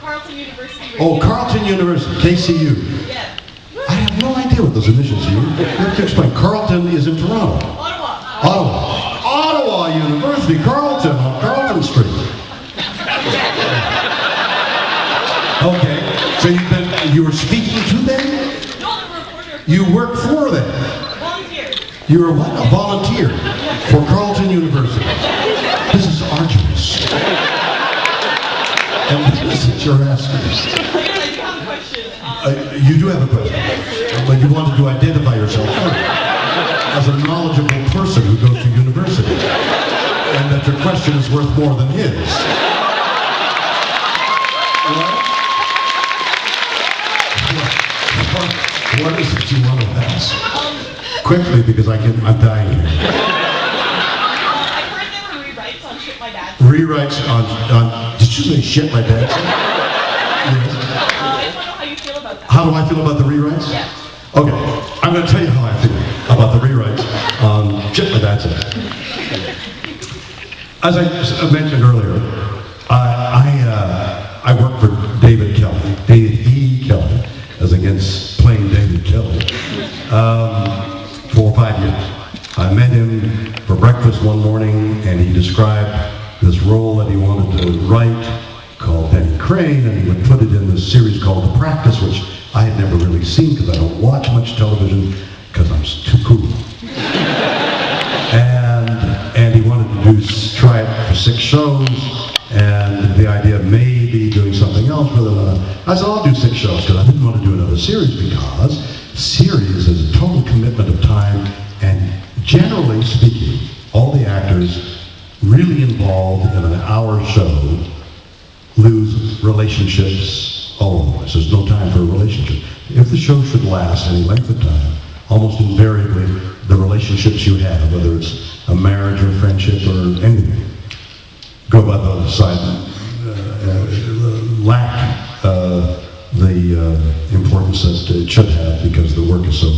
Carleton University. Oh, Carleton University, KCU. Yeah. I have no idea what those initials mean. You have to explain. Carleton is in Toronto. Ottawa University, Carleton, on Carleton Street. Okay, so you were speaking to them? No, I'm a reporter. You work for them? Volunteer. You were what? A volunteer for Carleton University. This is arduous. And what is it you're asking? I do have a question. You do have a question, but you wanted to identify yourself as a knowledgeable person who goes to university, and that your question is worth more than his. What is it you want to ask? Quickly, because I'm dying here. I've heard there were rewrites on Shit My Dad. Rewrites on did you say shit my dad? Yes. I just want to know how you feel about that. How do I feel about the rewrites? Yeah. Okay, I'm going to tell you how I feel about the rewrites on Shit My Dad Said. As I mentioned earlier, I work for David Kelly, David E. Kelly, as against plain David Kelly, for 5 years. I met him for breakfast one morning, and he described this role that he wanted to write called Penny Crane, and he would put it in this series called The Practice, which I had never really seen because I don't watch much television because I'm too cool. And he wanted to try it for 6 shows, and the idea of maybe doing something else with it. I said, I'll do 6 shows because I didn't want to do another series because series is a total commitment of time, and generally speaking, all the actors really involved in an hour show lose relationships all over the place. There's no time for a relationship. If the show should last any length of time, almost invariably the relationships you have, whether it's a marriage or friendship or anything, go by the side, lack the importance that it should have because the work is so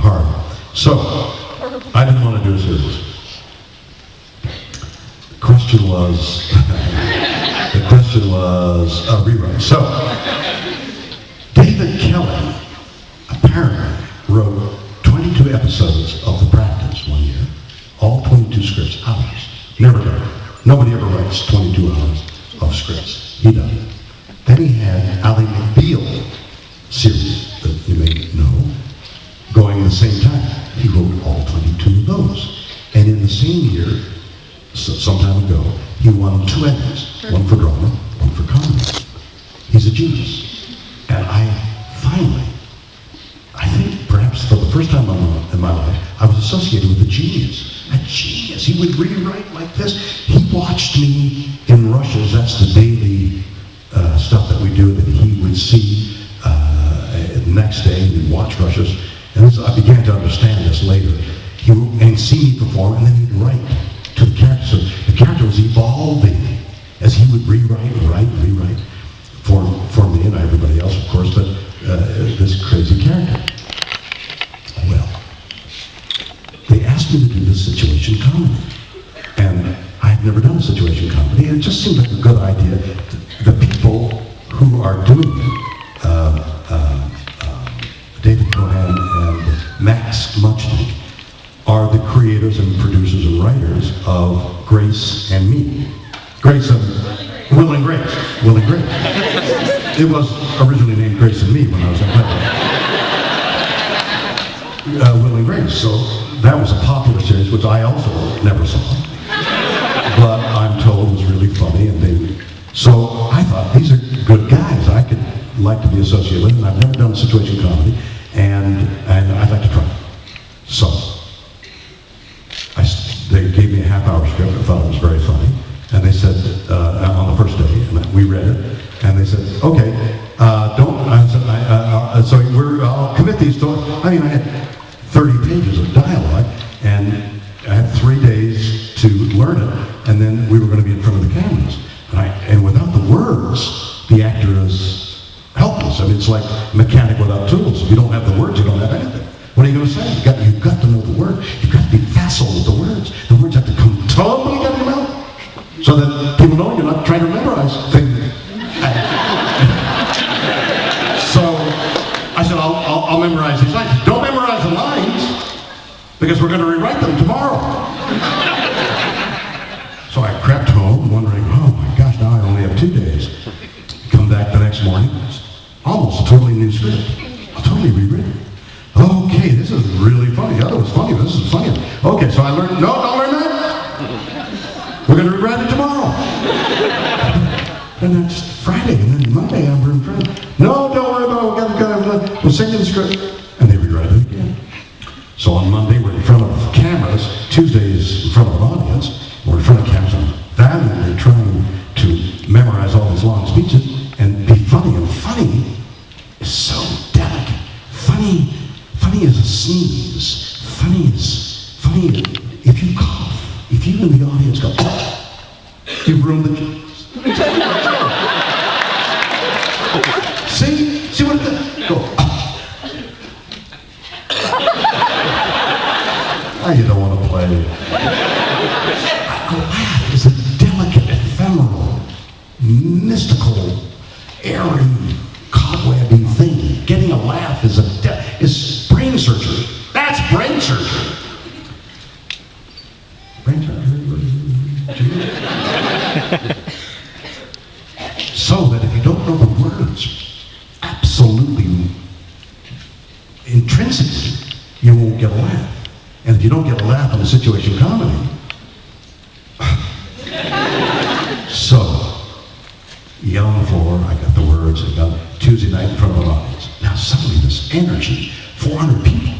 hard. So, I didn't want to do a series. The question was a rewrite. So, David Kelly apparently wrote 22 episodes of The Practice one year. All 22 scripts, hours. Never done it. Nobody ever writes 22 hours of scripts. He does it. Then he had Ally McBeal series that you may know going at the same time. He wrote all 22 of those. And in the same year, some time ago, he won 2 Emmys. One for drama, one for comedy. He's a genius. And I think perhaps for the first time in my life, I was associated with a genius. A genius. He would rewrite like this. He watched me in rushes. That's the daily stuff that we do, that he would see the next day, and he'd watch rushes. And I began to understand this later. He would see me perform, and then he'd write to the character. So the character was evolving as he would rewrite for me and everybody else, of course, but this crazy character. Well, they asked me to do this situation comedy, and I had never done a situation comedy, and it just seemed like a good idea. The people who are doing it, David Cohen and Max Muchnick, are the creators and producers and writers of Grace and Me. Grace and Will and Grace. Will and Grace. It was originally named Grace and Me when I was in high school. Will and Grace. So that was a popular series, which I also never saw. But I'm told was really funny, and so I thought, these are good guys I could like to be associated with, and I've never done situation comedy, and I'd like to try it. So they gave me a half-hour script. I thought it was very funny, and they said on the first day, and we read it, and they said, okay, so I'll commit these to. I mean, I had 30 pages of dialogue, and I had 3 days to learn it, and then we were going to be in front of the cameras. And without the words, the actor is helpless. I mean, it's like a mechanic without tools. If you don't have the words, you don't have anything. What are you going to say? You've got to know the word. You've got to be facile with the words. The words have to come tumbling out of your mouth so that people people know you're not trying to memorize things. So I said, I'll memorize these lines. Don't memorize the lines, because we're going to rewrite them tomorrow. So I crept home, wondering, oh my gosh, now I only have 2 days. Come back the next morning, almost a totally new script, totally rewritten. Okay, this is really funny. The other was funny, but this is funnier. Okay, so I learned, no, don't learn that. We're going to rewrite it tomorrow. And that's Friday, and then Monday I'm in front. No, don't worry about it. We'll send you the script. And they rewrite it again. So on Monday, we're in front of cameras. Tuesday is in front of an audience. We're in front of cameras. I'm valiantly trying to memorize all these long speeches and be funny. And funny is so delicate. Funny is a sneeze. Funny if you cough. If you in the audience go, you ruin the joke. See what it does? Go. You don't want to play. A laugh is a delicate, ephemeral, mystical, airy, cobwebby thing. Getting a laugh is is brain surgery. That's brain surgery. Brain surgery. So that if you don't know the words, absolutely, intrinsically, you won't get a laugh. And if you don't get a laugh on a situation comedy, so you get on the floor, I got the words, I got Tuesday night in front of an audience. Now suddenly this energy, 400 people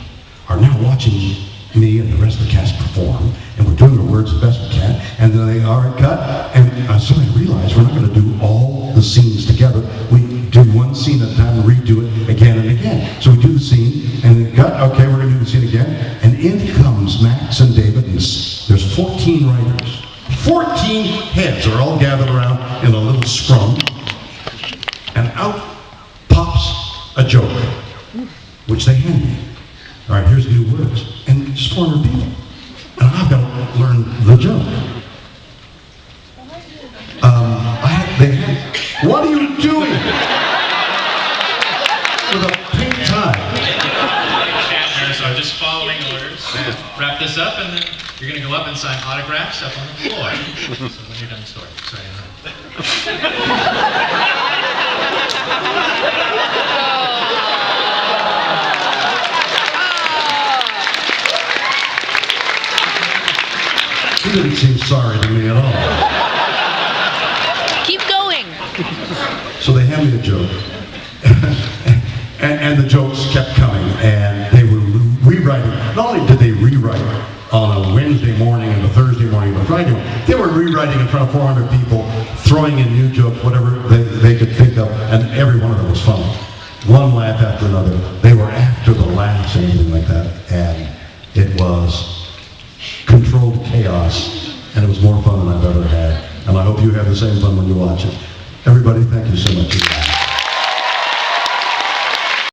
are now watching me and the rest of the cast perform, and we're doing the words as best we can, and then they are cut, and suddenly I realized we're not going to do all the scenes together. We do one scene at a time and redo it again and again. So we do the scene, and then cut, okay, we're going to do the scene again, and in comes Max and David, and there's 14 writers. 14 heads are all gathered around in a little scrum, and out pops a joke, which they hand me. All right, here's new words, and just 400 people, and I've got to learn the joke. What are you doing? With a pink tie. Shatner, so I'm just following orders. Wrap this up, and then you're going to go up and sign autographs up on the floor. So when you're done the story. Sorry. He didn't seem sorry to me at all. Keep going. So they hand me a joke, and the jokes kept coming, and they were rewriting. Not only did they rewrite on a Wednesday morning and a Thursday morning and a Friday morning, they were rewriting in front of 400 people, throwing in new jokes, whatever they could think of, and every one of them was funny. One laugh after another. They were after the laughs and everything like that, and it was controlled chaos, and it was more fun than I've ever had. And I hope you have the same fun when you watch it. Everybody, thank you so much.